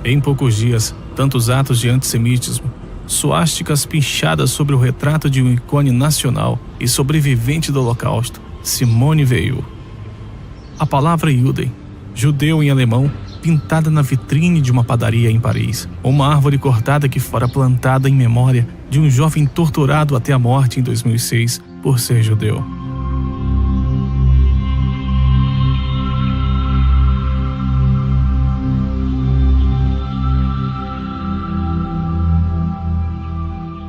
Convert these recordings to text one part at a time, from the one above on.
Em poucos dias, tantos atos de antissemitismo, suásticas pinchadas sobre o retrato de um ícone nacional e sobrevivente do Holocausto, Simone Veil. A palavra Juden, judeu em alemão, pintada na vitrine de uma padaria em Paris. Uma árvore cortada que fora plantada em memória de um jovem torturado até a morte em 2006 por ser judeu.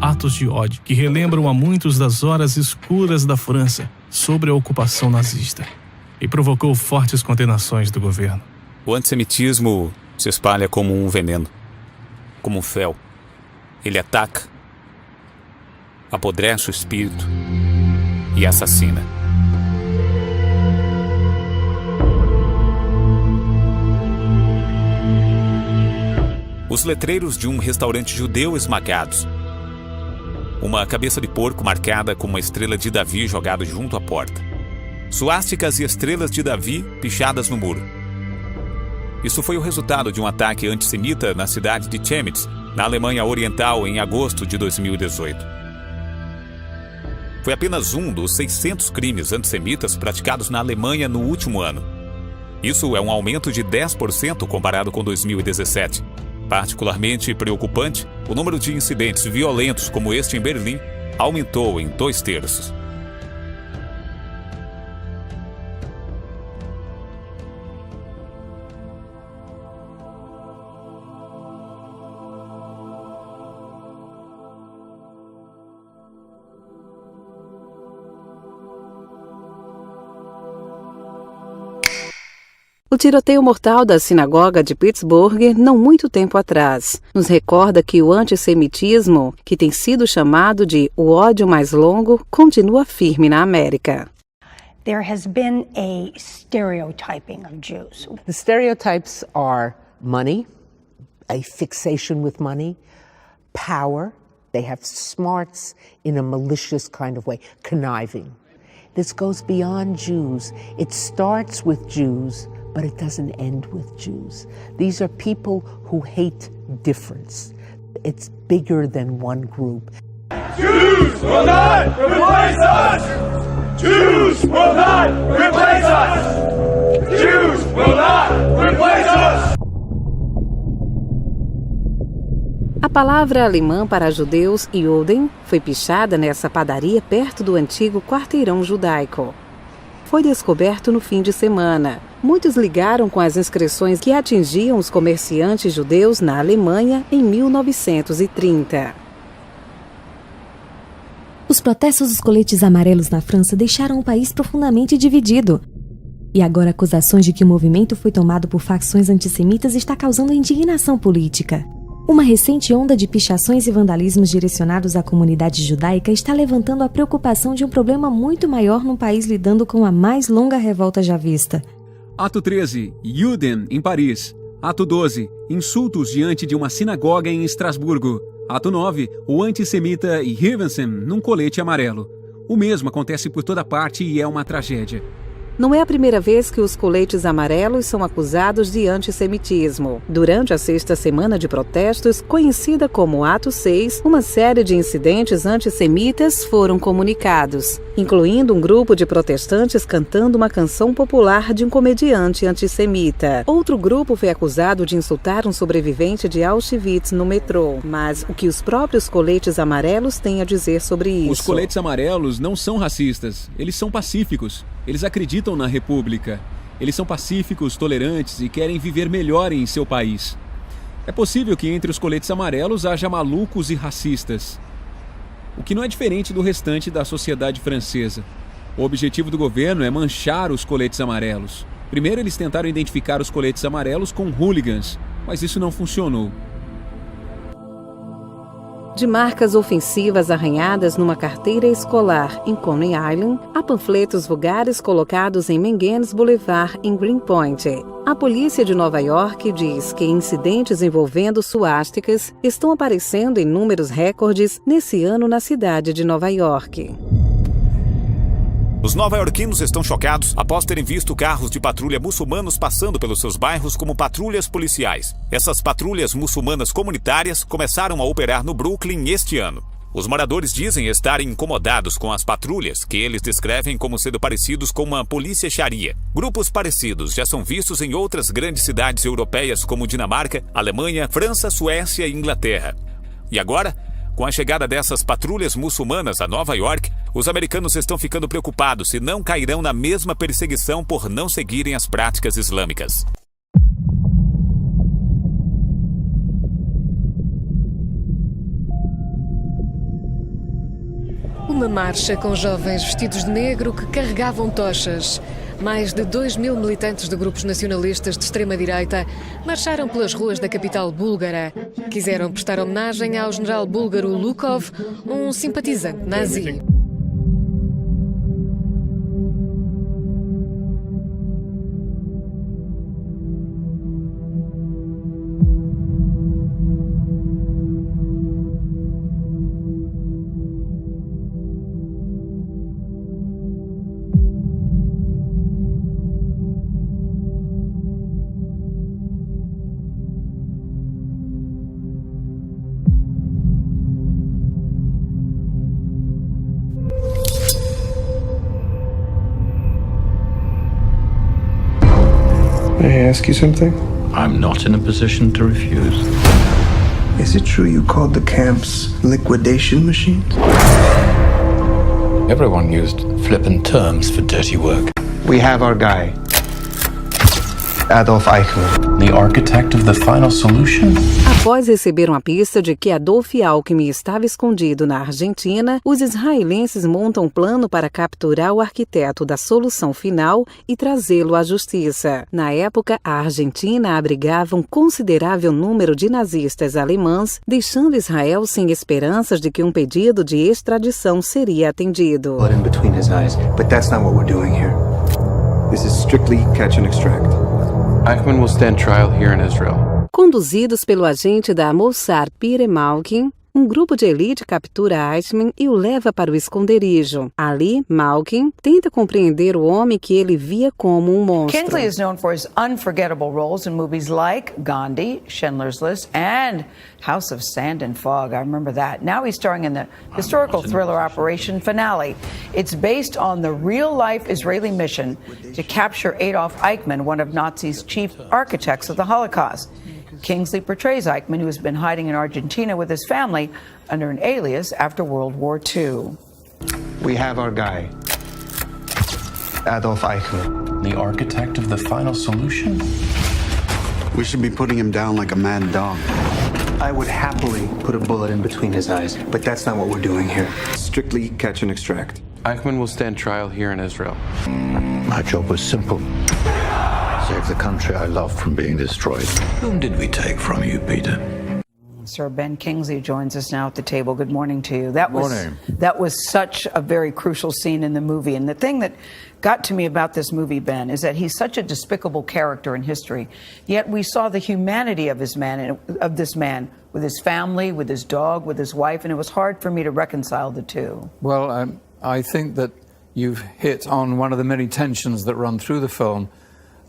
Atos de ódio que relembram a muitos das horas escuras da França sobre a ocupação nazista e provocou fortes condenações do governo. O antissemitismo se espalha como um veneno, como um fel. Ele ataca, apodrece o espírito e assassina. Os letreiros de um restaurante judeu esmagados. Uma cabeça de porco marcada com uma estrela de Davi jogada junto à porta. Suásticas e estrelas de Davi pichadas no muro. Isso foi o resultado de um ataque antissemita na cidade de Chemnitz, na Alemanha Oriental, em agosto de 2018. Foi apenas um dos 600 crimes antissemitas praticados na Alemanha no último ano. Isso é um aumento de 10% comparado com 2017. Particularmente preocupante, o número de incidentes violentos como este em Berlim aumentou em 2/3. O tiroteio mortal da sinagoga de Pittsburgh, não muito tempo atrás, nos recorda que o antissemitismo, que tem sido chamado de o ódio mais longo, continua firme na América. There has been a stereotyping of Jews. The stereotypes are money, a fixation with money, power. They have smarts in a malicious kind of way, conniving. This goes beyond Jews. It starts with Jews, but it doesn't end with Jews. These are people who hate difference. It's bigger than one group. Jews will not replace us! Jews will not replace us! Jews will not replace us! A palavra alemã para judeus, Juden, foi pichada nessa padaria perto do antigo quarteirão judaico. Foi descoberto no fim de semana. Muitos ligaram com as inscrições que atingiam os comerciantes judeus na Alemanha em 1930. Os protestos dos coletes amarelos na França deixaram o país profundamente dividido. E agora acusações de que o movimento foi tomado por facções antissemitas está causando indignação política. Uma recente onda de pichações e vandalismos direcionados à comunidade judaica está levantando a preocupação de um problema muito maior num país lidando com a mais longa revolta já vista. Ato 13, Juden, em Paris. Ato 12, insultos diante de uma sinagoga em Estrasburgo. Ato 9, o antissemita Hirvensen num colete amarelo. O mesmo acontece por toda parte e é uma tragédia. Não é a primeira vez que os coletes amarelos são acusados de antissemitismo. Durante a sexta semana de protestos, conhecida como Ato 6, uma série de incidentes antissemitas foram comunicados, incluindo um grupo de protestantes cantando uma canção popular de um comediante antissemita. Outro grupo foi acusado de insultar um sobrevivente de Auschwitz no metrô. Mas o que os próprios coletes amarelos têm a dizer sobre isso? Os coletes amarelos não são racistas, eles são pacíficos. Eles acreditam na República. Eles são pacíficos, tolerantes e querem viver melhor em seu país. É possível que entre os coletes amarelos haja malucos e racistas, o que não é diferente do restante da sociedade francesa. O objetivo do governo é manchar os coletes amarelos. Primeiro eles tentaram identificar os coletes amarelos com hooligans, mas isso não funcionou. De marcas ofensivas arranhadas numa carteira escolar em Coney Island, a panfletos vulgares colocados em Menganes Boulevard em Greenpoint. A polícia de Nova York diz que incidentes envolvendo suásticas estão aparecendo em números recordes nesse ano na cidade de Nova York. Os nova-iorquinos estão chocados após terem visto carros de patrulha muçulmanos passando pelos seus bairros como patrulhas policiais. Essas patrulhas muçulmanas comunitárias começaram a operar no Brooklyn este ano. Os moradores dizem estarem incomodados com as patrulhas, que eles descrevem como sendo parecidos com uma polícia Sharia. Grupos parecidos já são vistos em outras grandes cidades europeias como Dinamarca, Alemanha, França, Suécia e Inglaterra. E agora, com a chegada dessas patrulhas muçulmanas a Nova York, os americanos estão ficando preocupados se não cairão na mesma perseguição por não seguirem as práticas islâmicas. Uma marcha com jovens vestidos de negro que carregavam tochas. Mais de 2.000 militantes de grupos nacionalistas de extrema-direita marcharam pelas ruas da capital búlgara. Quiseram prestar homenagem ao general búlgaro Lukov, um simpatizante nazi. May I ask you something? I'm not in a position to refuse. Is it true you called the camps liquidation machines? Everyone used flippant terms for dirty work. We have our guy, Adolf Eichmann. The architect of the final solution? Após receber uma pista de que Adolf Eichmann estava escondido na Argentina, os israelenses montam um plano para capturar o arquiteto da solução final e trazê-lo à justiça. Na época, a Argentina abrigava um considerável número de nazistas alemães, deixando Israel sem esperanças de que um pedido de extradição seria atendido. Blood in between his eyes, but that's not what we're doing here. This is strictly catch and extract. Eichmann will stand trial here in Israel. Conduzidos pelo agente da Mossad Pire Malkin, um grupo de elite captura Eichmann e o leva para o esconderijo. Ali, Malkin tenta compreender o homem que ele via como um monstro. Kingsley is known for his unforgettable roles in movies like Gandhi, Schindler's List, and House of Sand and Fog. I remember that. Now he's starring in the historical thriller Operation Finale. It's based on the real-life Israeli mission to capture Adolf Eichmann, one of Nazis' chief architects of the Holocaust. Kingsley portrays Eichmann, who has been hiding in Argentina with his family under an alias after World War II. We have our guy, Adolf Eichmann. The architect of the final solution? We should be putting him down like a mad dog. I would happily put a bullet in between his eyes, but that's not what we're doing here. Strictly catch and extract. Eichmann will stand trial here in Israel. My job was simple. Save the country I love from being destroyed. Whom did we take from you, Peter? Sir Ben Kingsley joins us now at the table. Good morning to you. That was such a very crucial scene in the movie. And the thing that got to me about this movie, Ben, is that he's such a despicable character in history. Yet we saw the humanity of this man with his family, with his dog, with his wife, and it was hard for me to reconcile the two. Well, I think that you've hit on one of the many tensions that run through the film.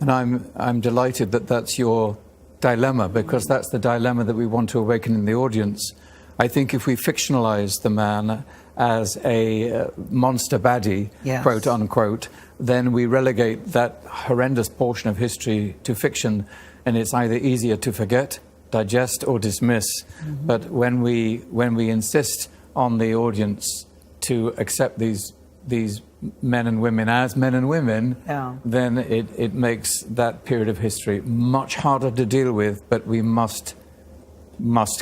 And I'm delighted that that's your dilemma, because that's the dilemma that we want to awaken in the audience. I think if we fictionalize the man as a monster baddie, yes, quote unquote, then we relegate that horrendous portion of history to fiction, and it's either easier to forget, digest, or dismiss. Mm-hmm. But when we insist on the audience to accept these men and women as men and women, yeah, then it makes that period of history much harder to deal with, but we must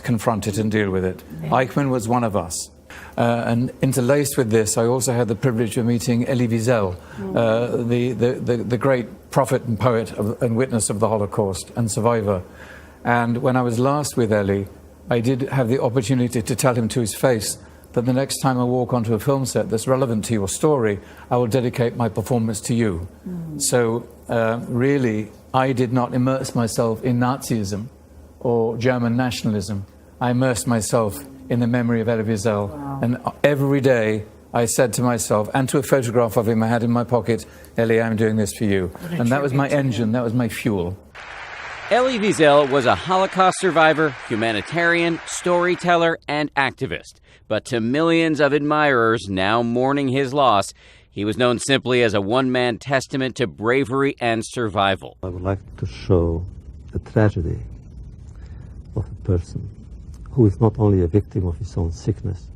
confront it and deal with it. Yeah. Eichmann was one of us. And interlaced with this, I also had the privilege of meeting Elie Wiesel, the great prophet and poet and witness of the Holocaust and survivor. And when I was last with Elie, I did have the opportunity to tell him to his face that the next time I walk onto a film set that's relevant to your story, I will dedicate my performance to you. Mm. So really, I did not immerse myself in Nazism or German nationalism. I immersed myself in the memory of Elie Wiesel. Wow. And every day I said to myself, and to a photograph of him I had in my pocket, Elie, I'm doing this for you. And that was my engine, that was my fuel. Elie Wiesel was a Holocaust survivor, humanitarian, storyteller, and activist. But to millions of admirers now mourning his loss, he was known simply as a one-man testament to bravery and survival. I would like to show the tragedy of a person who is not only a victim of his own sickness,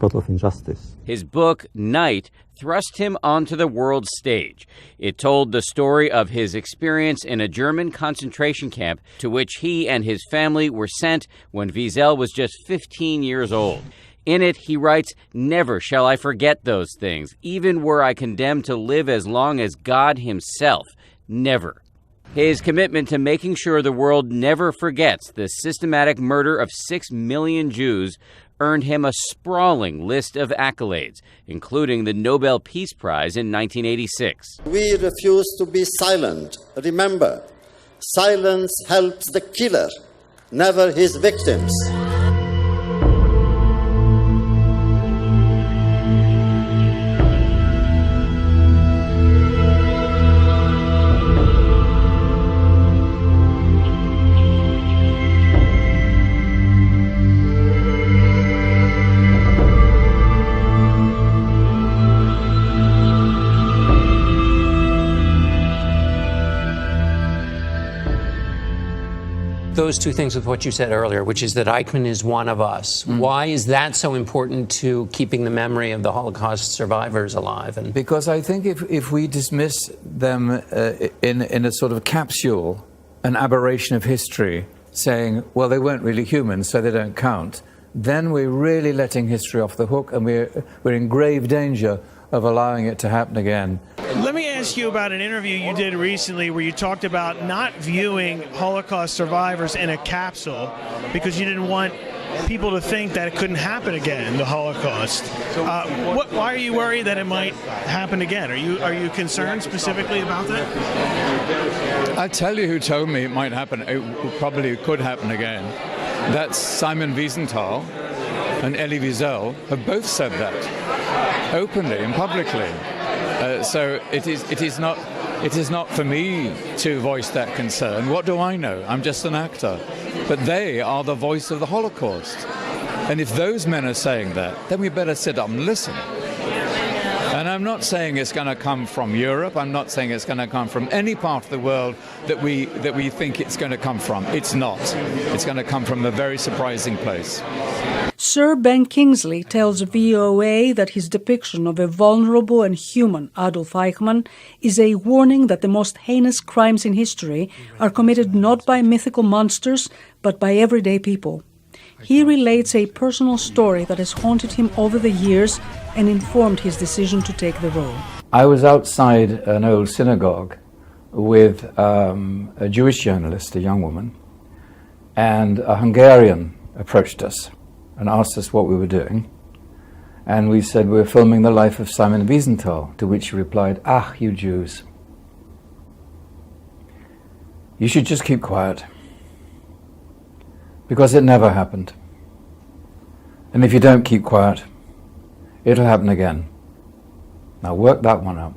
but of injustice. His book, Night, thrust him onto the world stage. It told the story of his experience in a German concentration camp to which he and his family were sent when Wiesel was just 15 years old. In it, he writes, "Never shall I forget those things, even were I condemned to live as long as God himself. Never." His commitment to making sure the world never forgets the systematic murder of 6 million Jews earned him a sprawling list of accolades, including the Nobel Peace Prize in 1986. We refuse to be silent. Remember, silence helps the killer, never his victims. Those two things with what you said earlier, which is that Eichmann is one of us. Why is that so important to keeping the memory of the Holocaust survivors alive? And because I think if we dismiss them in a sort of capsule, an aberration of history, saying, well, they weren't really human, so they don't count, then we're really letting history off the hook, and we're in grave danger of allowing it to happen again. Let me ask you about an interview you did recently where you talked about not viewing Holocaust survivors in a capsule because you didn't want people to think that it couldn't happen again, the Holocaust. Why are you worried that it might happen again? Are you concerned specifically about that? I'll tell you who told me it might happen, it probably could happen again. That's Simon Wiesenthal and Elie Wiesel have both said that openly and publicly. So it is not for me to voice that concern. What do I know? I'm just an actor. But they are the voice of the Holocaust. And if those men are saying that, then we better sit up and listen. And I'm not saying it's going to come from Europe. I'm not saying it's going to come from any part of the world that we think it's going to come from. It's not. It's going to come from a very surprising place. Sir Ben Kingsley tells VOA that his depiction of a vulnerable and human Adolf Eichmann is a warning that the most heinous crimes in history are committed not by mythical monsters, but by everyday people. He relates a personal story that has haunted him over the years and informed his decision to take the role. I was outside an old synagogue with a Jewish journalist, a young woman, and a Hungarian approached us and asked us what we were doing. And we said, we're filming the life of Simon Wiesenthal, to which he replied, "Ah, you Jews. You should just keep quiet. Because it never happened. And if you don't keep quiet, it'll happen again. Now work that one out.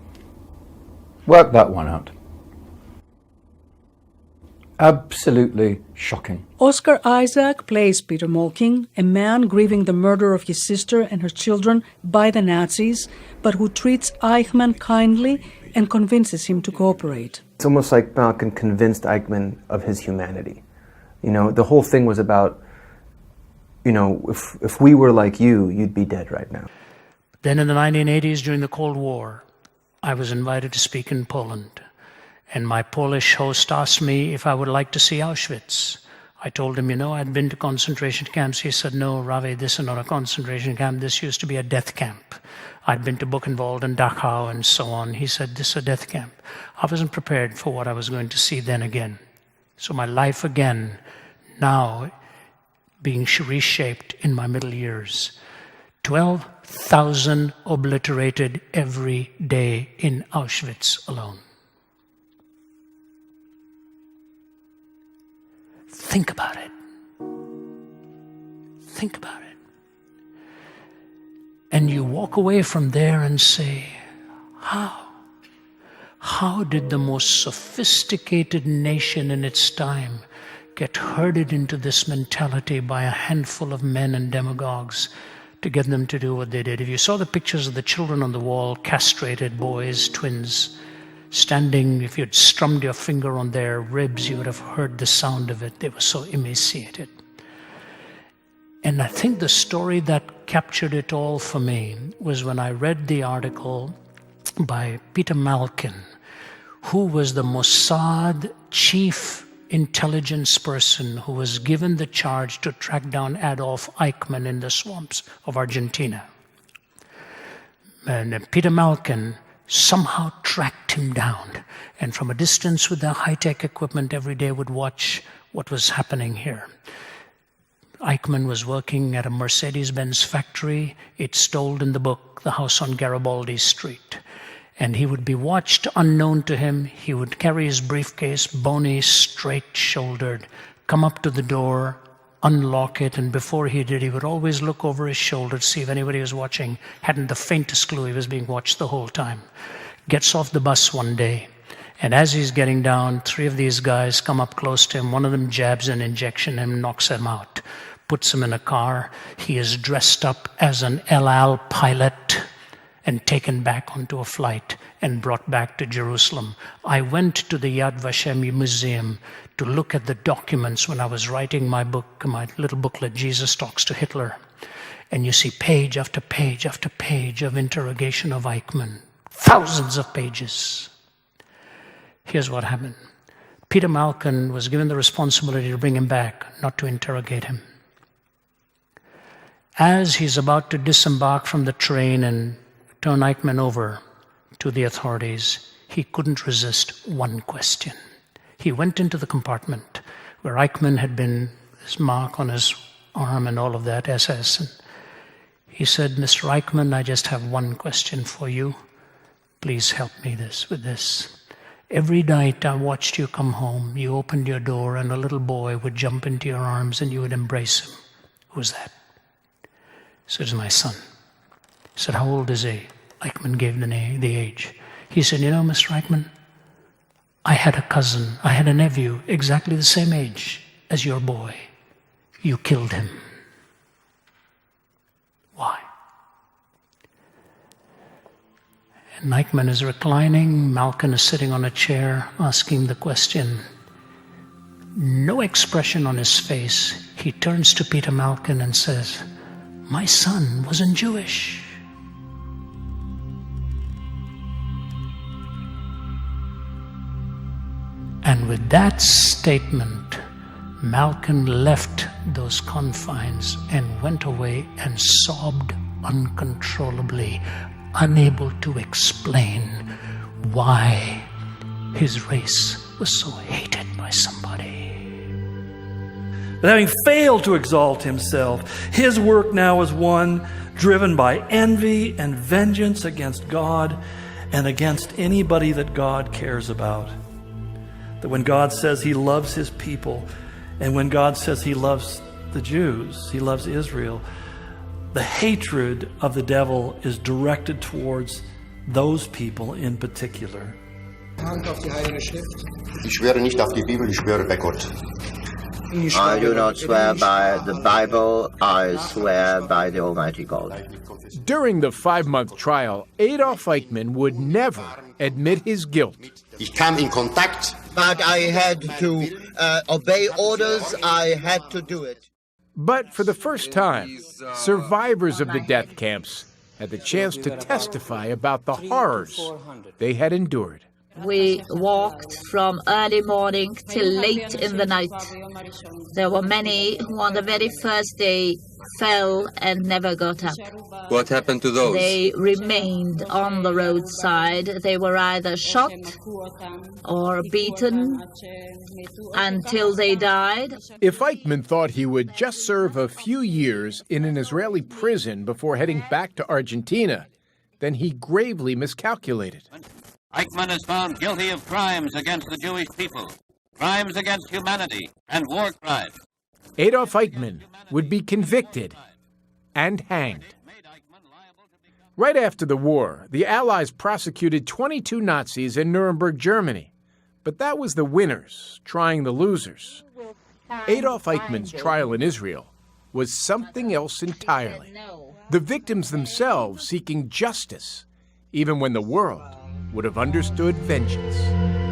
Work that one out." Absolutely shocking. Oscar Isaac plays Peter Molking, a man grieving the murder of his sister and her children by the Nazis, but who treats Eichmann kindly and convinces him to cooperate. It's almost like Malcolm convinced Eichmann of his humanity. You know, the whole thing was about, you know, if we were like you, you'd be dead right now. Then in the 1980s, during the Cold War, I was invited to speak in Poland. And my Polish host asked me if I would like to see Auschwitz. I told him, I'd been to concentration camps. He said, "No, Ravi, this is not a concentration camp. This used to be a death camp." I'd been to Buchenwald and Dachau and so on. He said, "This is a death camp." I wasn't prepared for what I was going to see then again. So my life again, now being reshaped in my middle years. 12,000 obliterated every day in Auschwitz alone. Think about it. Think about it. And you walk away from there and say, how? How did the most sophisticated nation in its time get herded into this mentality by a handful of men and demagogues to get them to do what they did? If you saw the pictures of the children on the wall, castrated boys, twins, standing, if you'd strummed your finger on their ribs, you would have heard the sound of it. They were so emaciated. And I think the story that captured it all for me was when I read the article by Peter Malkin, who was the Mossad chief intelligence person who was given the charge to track down Adolf Eichmann in the swamps of Argentina. And Peter Malkin somehow tracked him down, and from a distance with their high-tech equipment every day would watch what was happening here. Eichmann was working at a Mercedes-Benz factory. It's told in the book, The House on Garibaldi Street. And he would be watched unknown to him. He would carry his briefcase, bony, straight-shouldered, come up to the door, unlock it, and before he did, he would always look over his shoulder to see if anybody was watching. Hadn't the faintest clue he was being watched the whole time. Gets off the bus one day, and as he's getting down, 3 of these guys come up close to him. One of them jabs an injection and knocks him out. Puts him in a car. He is dressed up as an El Al pilot and taken back onto a flight and brought back to Jerusalem. I went to the Yad Vashem Museum to look at the documents when I was writing my book, my little booklet, Jesus Talks to Hitler. And you see page after page after page of interrogation of Eichmann. Thousands of pages. Here's what happened. Peter Malkin was given the responsibility to bring him back, not to interrogate him. As he's about to disembark from the train and turn Eichmann over to the authorities, he couldn't resist one question. He went into the compartment where Eichmann had been, his mark on his arm and all of that, SS. And he said, Mr. Eichmann, I just have one question for you. Please help me with this. Every night I watched you come home. You opened your door and a little boy would jump into your arms and you would embrace him. Who's that? He said, it's my son. He said, how old is he? Eichmann gave the age. He said, you know, Mr. Eichmann, I had a cousin, I had a nephew exactly the same age as your boy. You killed him. Why? And Eichmann is reclining, Malkin is sitting on a chair asking the question. No expression on his face. He turns to Peter Malkin and says, my son wasn't Jewish. And with that statement, Malkin left those confines and went away and sobbed uncontrollably, unable to explain why his race was so hated by somebody. But having failed to exalt himself, his work now is one driven by envy and vengeance against God and against anybody that God cares about. That when God says he loves his people, and when God says he loves the Jews, he loves Israel, the hatred of the devil is directed towards those people in particular. Ich schwöre nicht auf die Bibel, ich schwöre bei Gott. I do not swear by the Bible, I swear by the Almighty God. During the 5-month trial, Adolf Eichmann would never admit his guilt. Ich kam in Kontakt. But I had to obey orders, I had to do it. But for the first time, survivors of the death camps had the chance to testify about the horrors they had endured. We walked from early morning till late in the night. There were many who on the very first day fell and never got up. What happened to those? They remained on the roadside. They were either shot or beaten until they died. If Eichmann thought he would just serve a few years in an Israeli prison before heading back to Argentina, then he gravely miscalculated. Eichmann is found guilty of crimes against the Jewish people, crimes against humanity, and war crimes. Adolf Eichmann would be convicted and hanged. Right after the war, the Allies prosecuted 22 Nazis in Nuremberg, Germany. But that was the winners trying the losers. Adolf Eichmann's trial in Israel was something else entirely. The victims themselves seeking justice, even when the world would have understood vengeance.